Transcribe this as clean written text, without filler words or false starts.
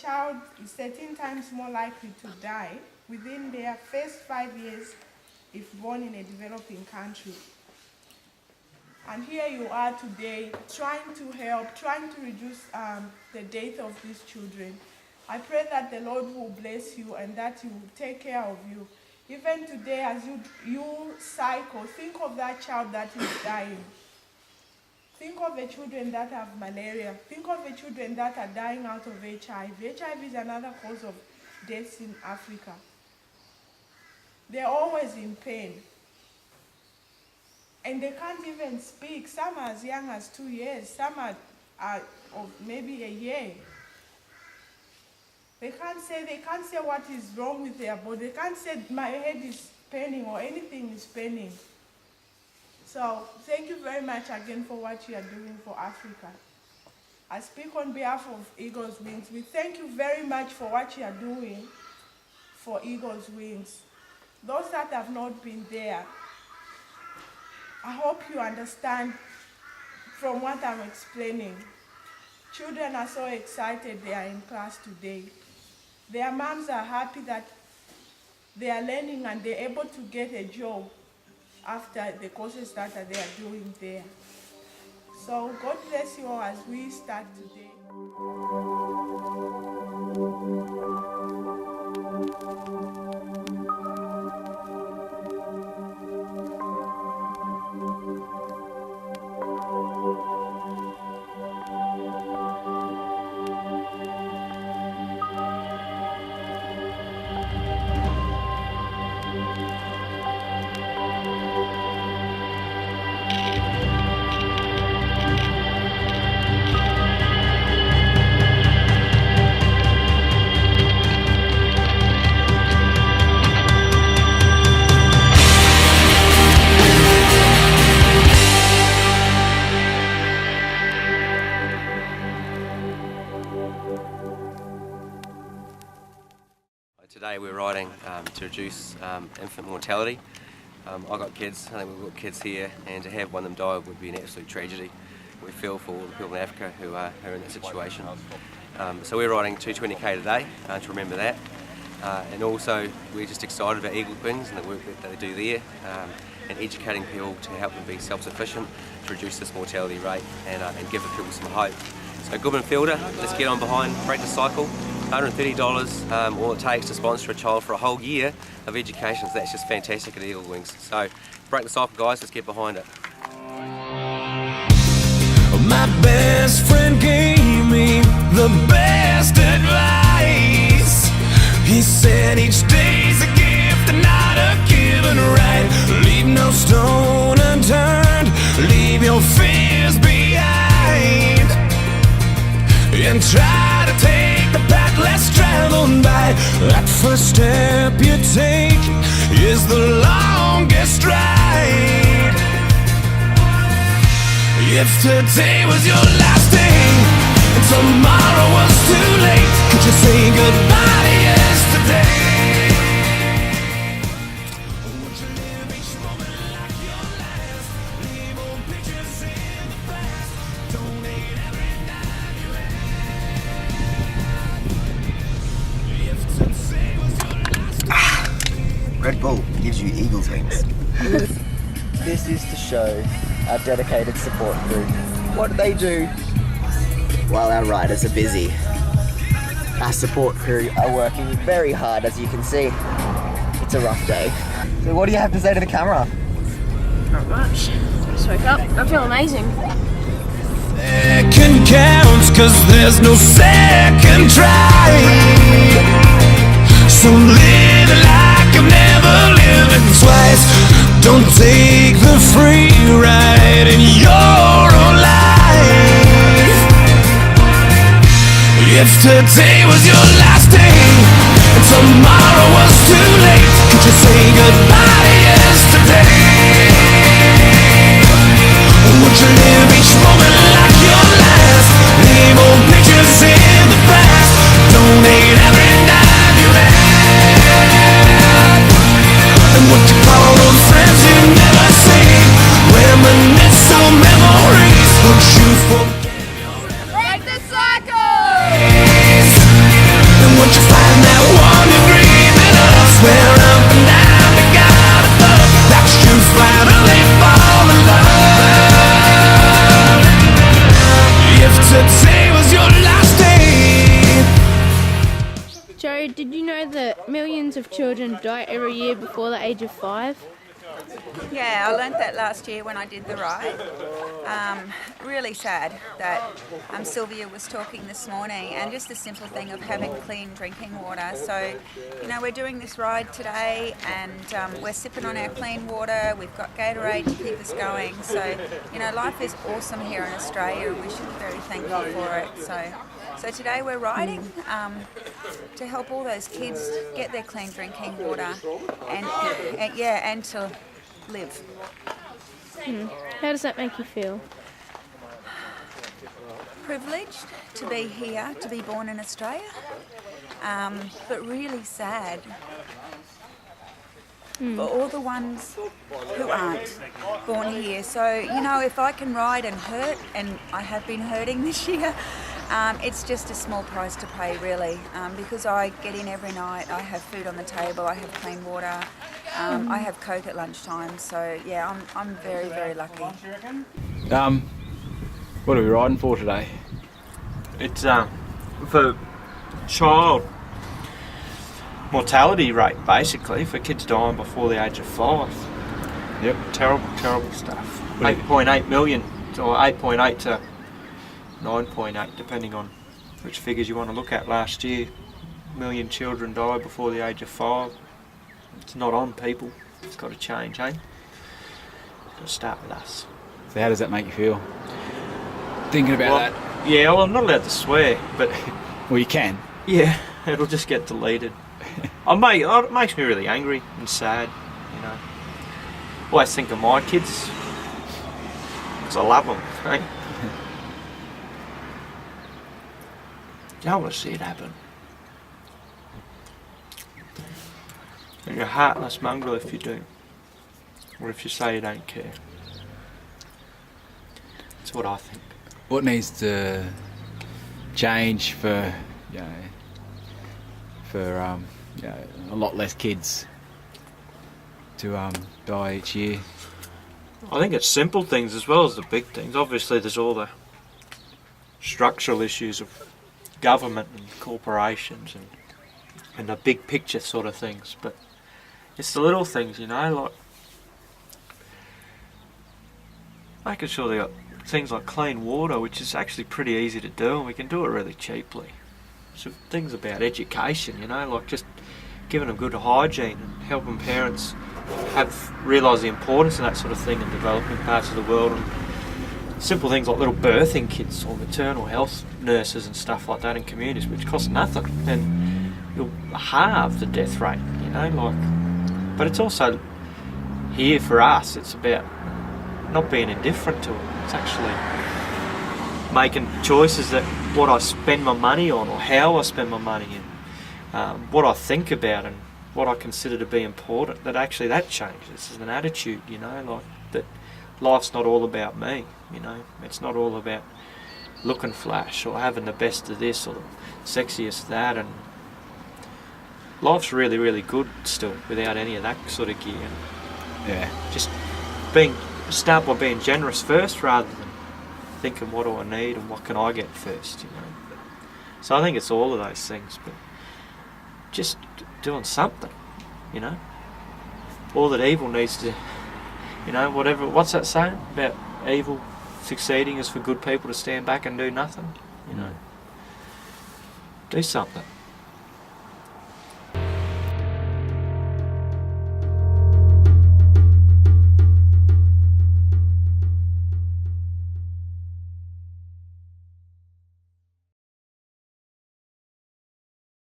child is 13 times more likely to die within their first 5 years if born in a developing country. And here you are today trying to help, trying to reduce the death of these children. I pray that the Lord will bless you and that He will take care of you. Even today, as you cycle, think of that child that is dying. Think of the children that have malaria. Think of the children that are dying out of HIV. HIV is another cause of deaths in Africa. They're always in pain. And they can't even speak. Some are as young as 2 years. Some are of maybe a year. They can't say what is wrong with their body. They can't say my head is paining or anything is paining. So thank you very much again for what you are doing for Africa. I speak on behalf of Eagle's Wings. We thank you very much for what you are doing for Eagle's Wings. Those that have not been there, I hope you understand from what I'm explaining. Children are so excited they are in class today. Their moms are happy that they are learning and they're able to get a job after the courses that they are doing there. So God bless you all as we start today. Today we're riding to reduce infant mortality. I've got kids, I think we've got kids here, and to have one of them die would be an absolute tragedy. We feel for all the people in Africa who are in that situation. So we're riding 220k today to remember that. And also we're just excited about Eagle's Wings and the work that they do there, and educating people to help them be self-sufficient, to reduce this mortality rate and give the people some hope. So Goodman Fielder, let's get on behind, break the cycle. $130, all it takes to sponsor a child for a whole year of education, so that's just fantastic at Eagle Wings. So break the cycle, guys, let's get behind it. My best friend gave me the best advice. He said each day's a gift and not a given right. Leave no stone unturned, leave your fears behind, and try to take the path less traveled by. That first step you take is the longest ride. If today was your last day and tomorrow was too late, could you say goodbye to yesterday? Would you live each moment like your last? Leave old pictures in the past. Donate every dime you had. If today was your last day. Red Bull gives you Eagle's Wings. This is to show our dedicated support crew. What do they do? While our riders are busy, our support crew Are working very hard, as you can see. It's a rough day. So what do you have to say to the camera? Not much. Just woke up. I feel amazing. Second counts, cause there's no second try. So live like I've never lived it twice. Don't take the free ride in your own life. If today was your last day and tomorrow was too late, could you say goodbye to yesterday? Would you live each moment like your last? Leave old pictures in the past. Donate every dime you had. And would you call those friends you never see? Reminisce on memories. Would you forget your Break the cycle! days? children die every year before the age of 5? Yeah, I learnt that last year when I did the ride. Really sad that Sylvia was talking this morning, and just the simple thing of having clean drinking water. So, we're doing this ride today, and we're sipping on our clean water. We've got Gatorade to keep us going. So, life is awesome here in Australia, and we should be very thankful for it. So today we're riding to help all those kids get their clean drinking water and to live. How does that make you feel? Privileged to be here, to be born in Australia, but really sad for all the ones who aren't born here. So, if I can ride and hurt, and I have been hurting this year, it's just a small price to pay, really, because I get in every night, I have food on the table, I have clean water, I have Coke at lunchtime, so yeah, I'm very, very lucky. What are we riding for today? It's for child mortality rate, basically, for kids dying before the age of 5. Yep. Terrible stuff. 8.8 million, or 8.8 to 9.8, depending on which figures you want to look at. Last year, million children died before the age of 5. It's not on, people. It's got to change, eh? It's got to start with us. So how does that make you feel? Thinking about that? Yeah, well, I'm not allowed to swear, but... Well, you can. Yeah, it'll just get deleted. It makes me really angry and sad, Always think of my kids, because I love them, right? You don't want to see it happen. And you're a heartless mongrel if you do, or if you say you don't care. That's what I think. What needs to change for a lot less kids to die each year? I think it's simple things as well as the big things. Obviously there's all the structural issues of government and corporations and the big picture sort of things, but it's the little things, like making sure they got things like clean water, which is actually pretty easy to do, and we can do it really cheaply. So things about education, like just giving them good hygiene and helping parents realise the importance of that sort of thing in developing parts of the world, and simple things like little birthing kits or maternal health nurses and stuff like that in communities, which cost nothing, and you'll halve the death rate, but it's also here for us, it's about not being indifferent to it. It's actually making choices that what I spend my money on, or how I spend my money, and what I think about and what I consider to be important, that actually that changes. It's an attitude, that life's not all about me, it's not all about looking flash or having the best of this or the sexiest that, and life's really, really good still without any of that sort of gear. Yeah. Just start by being generous first rather than thinking what do I need and what can I get first, So I think it's all of those things, but just doing something, All that evil needs to, what's that saying about evil succeeding is for good people to stand back and do nothing, Do something.